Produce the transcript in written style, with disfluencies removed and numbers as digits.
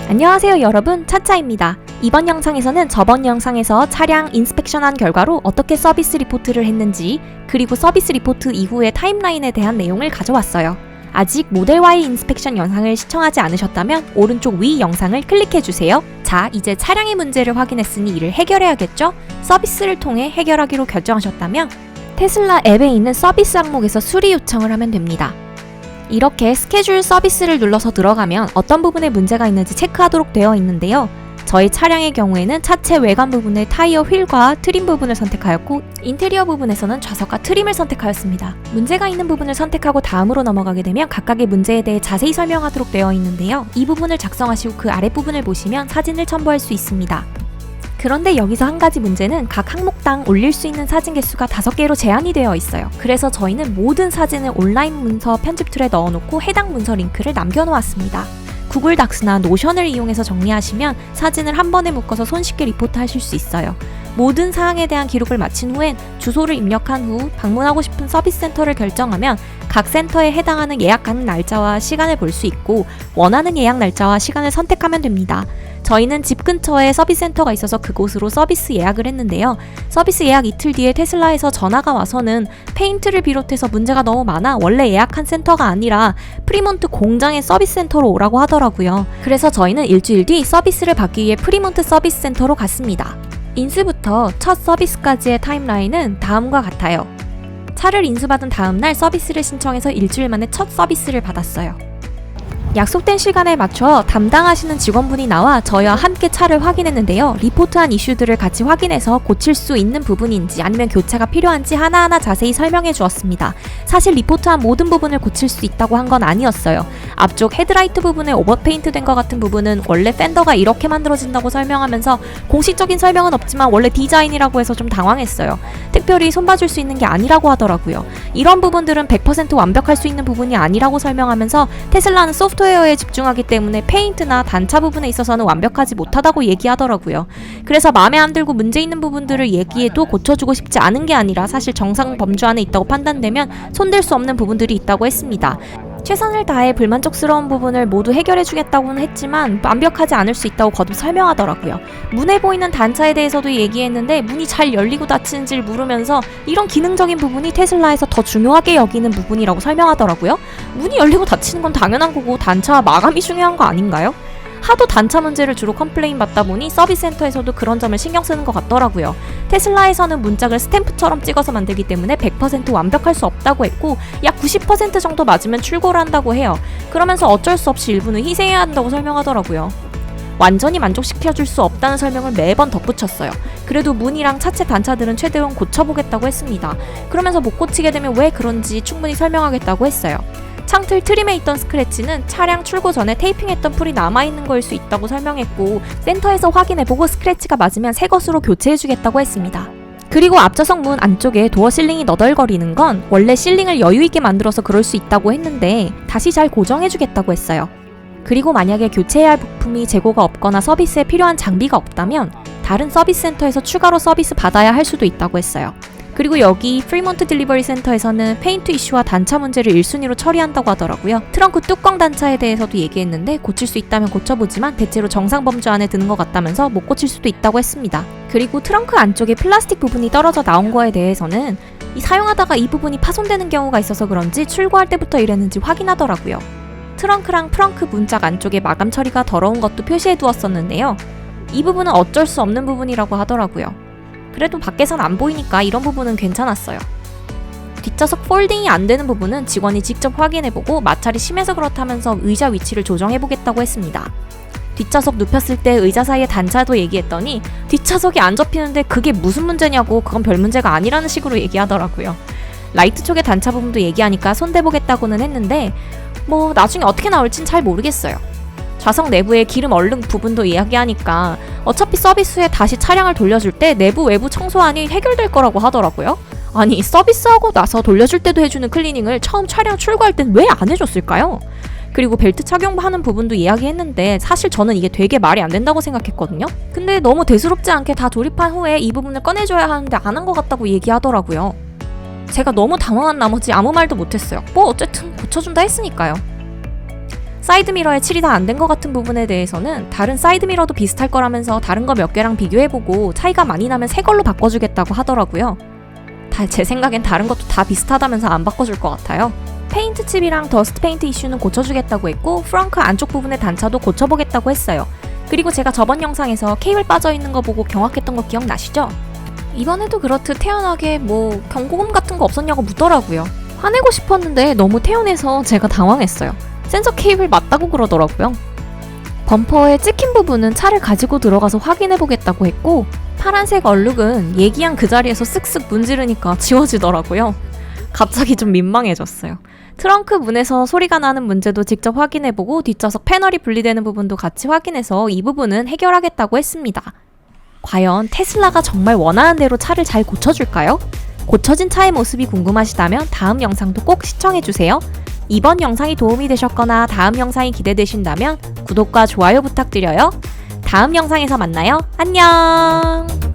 안녕하세요 여러분, 차차입니다. 이번 영상에서는 저번 영상에서 차량 인스펙션한 결과로 어떻게 서비스 리포트를 했는지, 그리고 서비스 리포트 이후의 타임라인에 대한 내용을 가져왔어요. 아직 모델 Y 인스펙션 영상을 시청하지 않으셨다면 오른쪽 위 영상을 클릭해주세요. 자, 이제 차량의 문제를 확인했으니 이를 해결해야겠죠? 서비스를 통해 해결하기로 결정하셨다면 테슬라 앱에 있는 서비스 항목에서 수리 요청을 하면 됩니다. 이렇게 스케줄 서비스를 눌러서 들어가면 어떤 부분에 문제가 있는지 체크하도록 되어 있는데요. 저희 차량의 경우에는 차체 외관 부분의 타이어 휠과 트림 부분을 선택하였고, 인테리어 부분에서는 좌석과 트림을 선택하였습니다. 문제가 있는 부분을 선택하고 다음으로 넘어가게 되면 각각의 문제에 대해 자세히 설명하도록 되어 있는데요. 이 부분을 작성하시고 그 아랫부분을 보시면 사진을 첨부할 수 있습니다. 그런데 여기서 한 가지 문제는 각 항목당 올릴 수 있는 사진 개수가 5개로 제한이 되어 있어요. 그래서 저희는 모든 사진을 온라인 문서 편집 툴에 넣어놓고 해당 문서 링크를 남겨놓았습니다. 구글 닥스나 노션을 이용해서 정리하시면 사진을 한 번에 묶어서 손쉽게 리포트 하실 수 있어요. 모든 사항에 대한 기록을 마친 후엔 주소를 입력한 후 방문하고 싶은 서비스 센터를 결정하면 각 센터에 해당하는 예약하는 날짜와 시간을 볼 수 있고, 원하는 예약 날짜와 시간을 선택하면 됩니다. 저희는 집 근처에 서비스 센터가 있어서 그곳으로 서비스 예약을 했는데요. 서비스 예약 이틀 뒤에 테슬라에서 전화가 와서는 페인트를 비롯해서 문제가 너무 많아 원래 예약한 센터가 아니라 프리몬트 공장의 서비스 센터로 오라고 하더라고요. 그래서 저희는 일주일 뒤 서비스를 받기 위해 프리몬트 서비스 센터로 갔습니다. 인수부터 첫 서비스까지의 타임라인은 다음과 같아요. 차를 인수받은 다음날 서비스를 신청해서 일주일 만에 첫 서비스를 받았어요. 약속된 시간에 맞춰 담당하시는 직원분이 나와 저희와 함께 차를 확인했는데요. 리포트한 이슈들을 같이 확인해서 고칠 수 있는 부분인지 아니면 교체가 필요한지 하나하나 자세히 설명해 주었습니다. 사실 리포트한 모든 부분을 고칠 수 있다고 한 건 아니었어요. 앞쪽 헤드라이트 부분에 오버페인트 된 것 같은 부분은 원래 팬더가 이렇게 만들어진다고 설명하면서 공식적인 설명은 없지만 원래 디자인이라고 해서 좀 당황했어요. 특별히 손봐줄 수 있는 게 아니라고 하더라고요. 이런 부분들은 100% 완벽할 수 있는 부분이 아니라고 설명하면서 테슬라는 소프트웨어에 집중하기 때문에 페인트나 단차 부분에 있어서는 완벽하지 못하다고 얘기하더라고요. 그래서 마음에 안 들고 문제 있는 부분들을 얘기해도 고쳐주고 싶지 않은 게 아니라 사실 정상 범주 안에 있다고 판단되면 손댈 수 없는 부분들이 있다고 했습니다. 최선을 다해 불만족스러운 부분을 모두 해결해주겠다고는 했지만 완벽하지 않을 수 있다고 거듭 설명하더라고요. 문에 보이는 단차에 대해서도 얘기했는데 문이 잘 열리고 닫히는지를 물으면서 이런 기능적인 부분이 테슬라에서 더 중요하게 여기는 부분이라고 설명하더라고요. 문이 열리고 닫히는 건 당연한 거고 단차와 마감이 중요한 거 아닌가요? 하도 단차 문제를 주로 컴플레인 받다 보니 서비스 센터에서도 그런 점을 신경 쓰는 것 같더라고요. 테슬라에서는 문짝을 스탬프처럼 찍어서 만들기 때문에 100% 완벽할 수 없다고 했고 약 90% 정도 맞으면 출고를 한다고 해요. 그러면서 어쩔 수 없이 일부는 희생해야 한다고 설명하더라고요. 완전히 만족시켜줄 수 없다는 설명을 매번 덧붙였어요. 그래도 문이랑 차체 단차들은 최대한 고쳐보겠다고 했습니다. 그러면서 못 고치게 되면 왜 그런지 충분히 설명하겠다고 했어요. 창틀 트림에 있던 스크래치는 차량 출고 전에 테이핑했던 풀이 남아있는 거일 수 있다고 설명했고, 센터에서 확인해보고 스크래치가 맞으면 새 것으로 교체해주겠다고 했습니다. 그리고 앞좌석 문 안쪽에 도어 실링이 너덜거리는 건 원래 실링을 여유있게 만들어서 그럴 수 있다고 했는데 다시 잘 고정해주겠다고 했어요. 그리고 만약에 교체해야 할 부품이 재고가 없거나 서비스에 필요한 장비가 없다면 다른 서비스 센터에서 추가로 서비스 받아야 할 수도 있다고 했어요. 그리고 여기 프리몬트 딜리버리 센터에서는 페인트 이슈와 단차 문제를 1순위로 처리한다고 하더라고요. 트렁크 뚜껑 단차에 대해서도 얘기했는데 고칠 수 있다면 고쳐보지만 대체로 정상 범주 안에 드는 것 같다면서 못 고칠 수도 있다고 했습니다. 그리고 트렁크 안쪽에 플라스틱 부분이 떨어져 나온 거에 대해서는 사용하다가 이 부분이 파손되는 경우가 있어서 그런지 출고할 때부터 이랬는지 확인하더라고요. 트렁크랑 프렁크 문짝 안쪽에 마감 처리가 더러운 것도 표시해 두었었는데요. 이 부분은 어쩔 수 없는 부분이라고 하더라고요. 그래도 밖에선 안 보이니까 이런 부분은 괜찮았어요. 뒷좌석 폴딩이 안 되는 부분은 직원이 직접 확인해보고 마찰이 심해서 그렇다면서 의자 위치를 조정해보겠다고 했습니다. 뒷좌석 눕혔을 때 의자 사이에 단차도 얘기했더니 뒷좌석이 안 접히는데 그게 무슨 문제냐고, 그건 별 문제가 아니라는 식으로 얘기하더라고요. 라이트 쪽의 단차 부분도 얘기하니까 손대보겠다고는 했는데 뭐 나중에 어떻게 나올진 잘 모르겠어요. 좌석 내부의 기름 얼룩 부분도 이야기하니까 어차피 서비스 후에 다시 차량을 돌려줄 때 내부 외부 청소안이 해결될 거라고 하더라고요. 아니, 서비스하고 나서 돌려줄 때도 해주는 클리닝을 처음 차량 출고할 땐 왜 안 해줬을까요? 그리고 벨트 착용하는 부분도 이야기했는데 사실 저는 이게 되게 말이 안 된다고 생각했거든요. 근데 너무 대수롭지 않게 다 조립한 후에 이 부분을 꺼내줘야 하는데 안 한 것 같다고 얘기하더라고요. 제가 너무 당황한 나머지 아무 말도 못했어요. 뭐 어쨌든 고쳐준다 했으니까요. 사이드미러에 칠이 다 안 된 것 같은 부분에 대해서는 다른 사이드미러도 비슷할 거라면서 다른 거 몇 개랑 비교해보고 차이가 많이 나면 새 걸로 바꿔주겠다고 하더라고요. 제 생각엔 다른 것도 다 비슷하다면서 안 바꿔줄 것 같아요. 페인트 칩이랑 더스트 페인트 이슈는 고쳐주겠다고 했고 프렁크 안쪽 부분의 단차도 고쳐보겠다고 했어요. 그리고 제가 저번 영상에서 케이블 빠져있는 거 보고 경악했던 거 기억나시죠? 이번에도 그렇듯 태연하게 경고음 같은 거 없었냐고 묻더라고요. 화내고 싶었는데 너무 태연해서 제가 당황했어요. 센서 케이블 맞다고 그러더라고요. 범퍼의 찍힌 부분은 차를 가지고 들어가서 확인해보겠다고 했고 파란색 얼룩은 얘기한 그 자리에서 쓱쓱 문지르니까 지워지더라고요. 갑자기 좀 민망해졌어요. 트렁크 문에서 소리가 나는 문제도 직접 확인해보고 뒷좌석 패널이 분리되는 부분도 같이 확인해서 이 부분은 해결하겠다고 했습니다. 과연 테슬라가 정말 원하는 대로 차를 잘 고쳐줄까요? 고쳐진 차의 모습이 궁금하시다면 다음 영상도 꼭 시청해주세요. 이번 영상이 도움이 되셨거나 다음 영상이 기대되신다면 구독과 좋아요 부탁드려요. 다음 영상에서 만나요. 안녕!